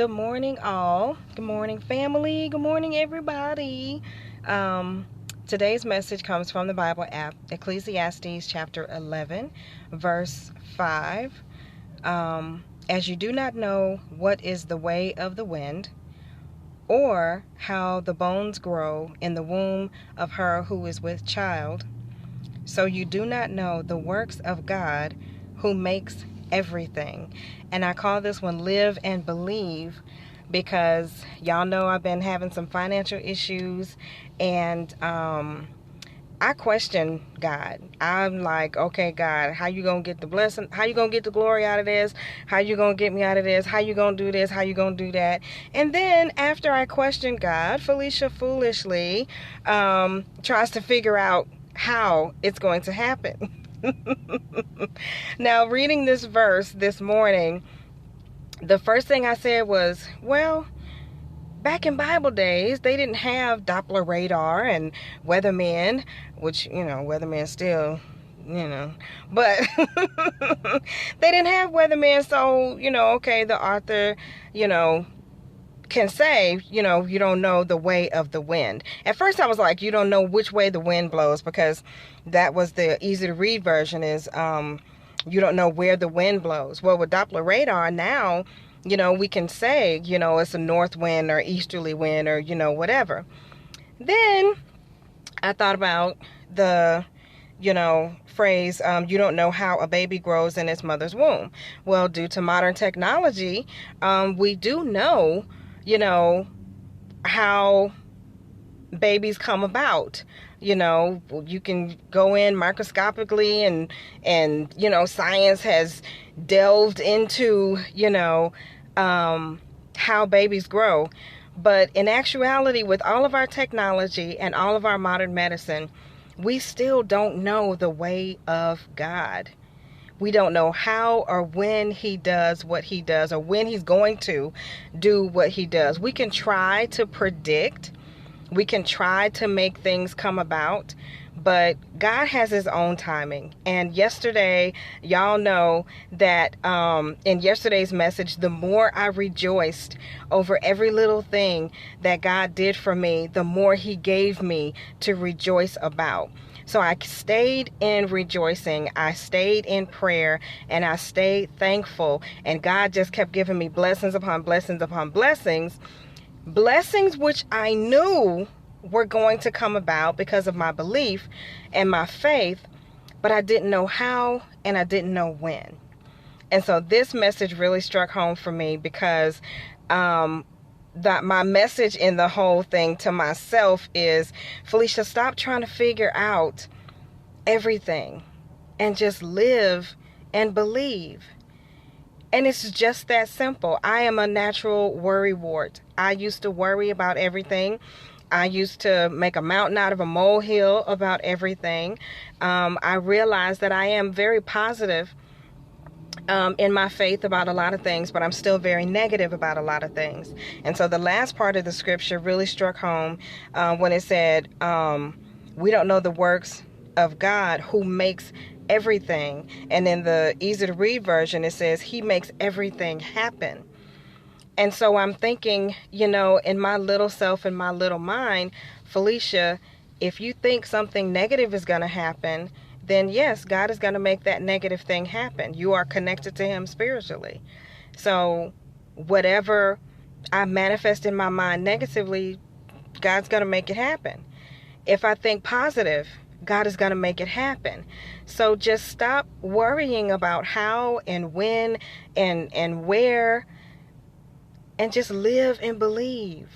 Good morning, all. Good morning, family. Good morning, everybody. Um, Today's message comes from the Bible app, Ecclesiastes chapter 11, verse 5. As you do not know what is the way of the wind, or how the bones grow in the womb of her who is with child, so you do not know the works of God who makes everything. And I call this one Live and Believe, because y'all know I've been having some financial issues, and I question God. I'm like, okay, God, how you gonna get the blessing? How you gonna get the glory out of this? How you gonna get me out of this? How you gonna do this? How you gonna do that? And then after I question God, Felicia foolishly tries to figure out how it's going to happen. Now, reading this verse this morning, the first thing I said was, well, back in Bible days, they didn't have Doppler radar and weathermen, which, weathermen still, but they didn't have weathermen. So, okay, the author, can say, you don't know the way of the wind. At first I was like, you don't know which way the wind blows, because that was the easy to read version is, you don't know where the wind blows. Well, with Doppler radar now, we can say, it's a north wind or easterly wind or, whatever. Then I thought about the, phrase, you don't know how a baby grows in its mother's womb. Well, due to modern technology, we do know, how babies come about. You can go in microscopically and science has delved into, how babies grow. But in actuality, with all of our technology and all of our modern medicine, we still don't know the way of God. We don't know how or when he does what he does, or when he's going to do what he does. We can try to predict. We can try to make things come about, but God has his own timing. And yesterday, y'all know that in yesterday's message, the more I rejoiced over every little thing that God did for me, the more he gave me to rejoice about. So I stayed in rejoicing, I stayed in prayer, and I stayed thankful. And God just kept giving me blessings upon blessings upon blessings. Blessings which I knew were going to come about because of my belief and my faith, but I didn't know how and I didn't know when. And so this message really struck home for me, because that my message in the whole thing to myself is, Felicia, stop trying to figure out everything and just live and believe. And it's just that simple. I am a natural worrywart. I used to worry about everything. I used to make a mountain out of a molehill about everything. I realized that I am very positive in my faith about a lot of things, but I'm still very negative about a lot of things. And so the last part of the scripture really struck home when it said, we don't know the works of God who makes everything. And in the easy to read version, it says he makes everything happen. And so I'm thinking, in my little self, in my little mind, Felicia, if you think something negative is going to happen, then yes, God is going to make that negative thing happen. You are connected to him spiritually. So whatever I manifest in my mind negatively, God's going to make it happen. If I think positive, God is going to make it happen. So just stop worrying about how and when and where, and just live and believe.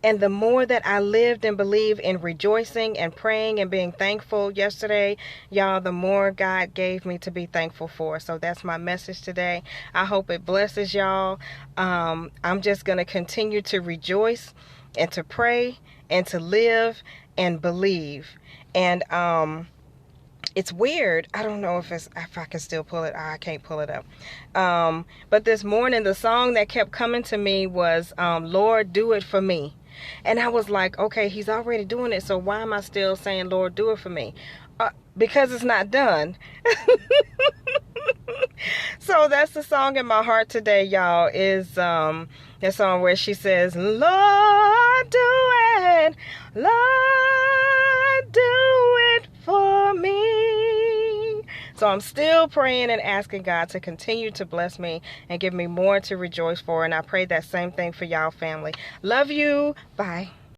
And the more that I lived and believed in rejoicing and praying and being thankful yesterday, y'all, the more God gave me to be thankful for. So that's my message today. I hope it blesses y'all. I'm just going to continue to rejoice and to pray and to live and believe. And it's weird. I don't know if I can still pull it. I can't pull it up. But this morning, the song that kept coming to me was, Lord, do it for me. And I was like, okay, he's already doing it. So why am I still saying, Lord, do it for me? Because it's not done. So that's the song in my heart today, y'all, is that song where she says, Lord, do it. Lord, do it for me. So I'm still praying and asking God to continue to bless me and give me more to rejoice for. And I pray that same thing for y'all, family. Love you. Bye.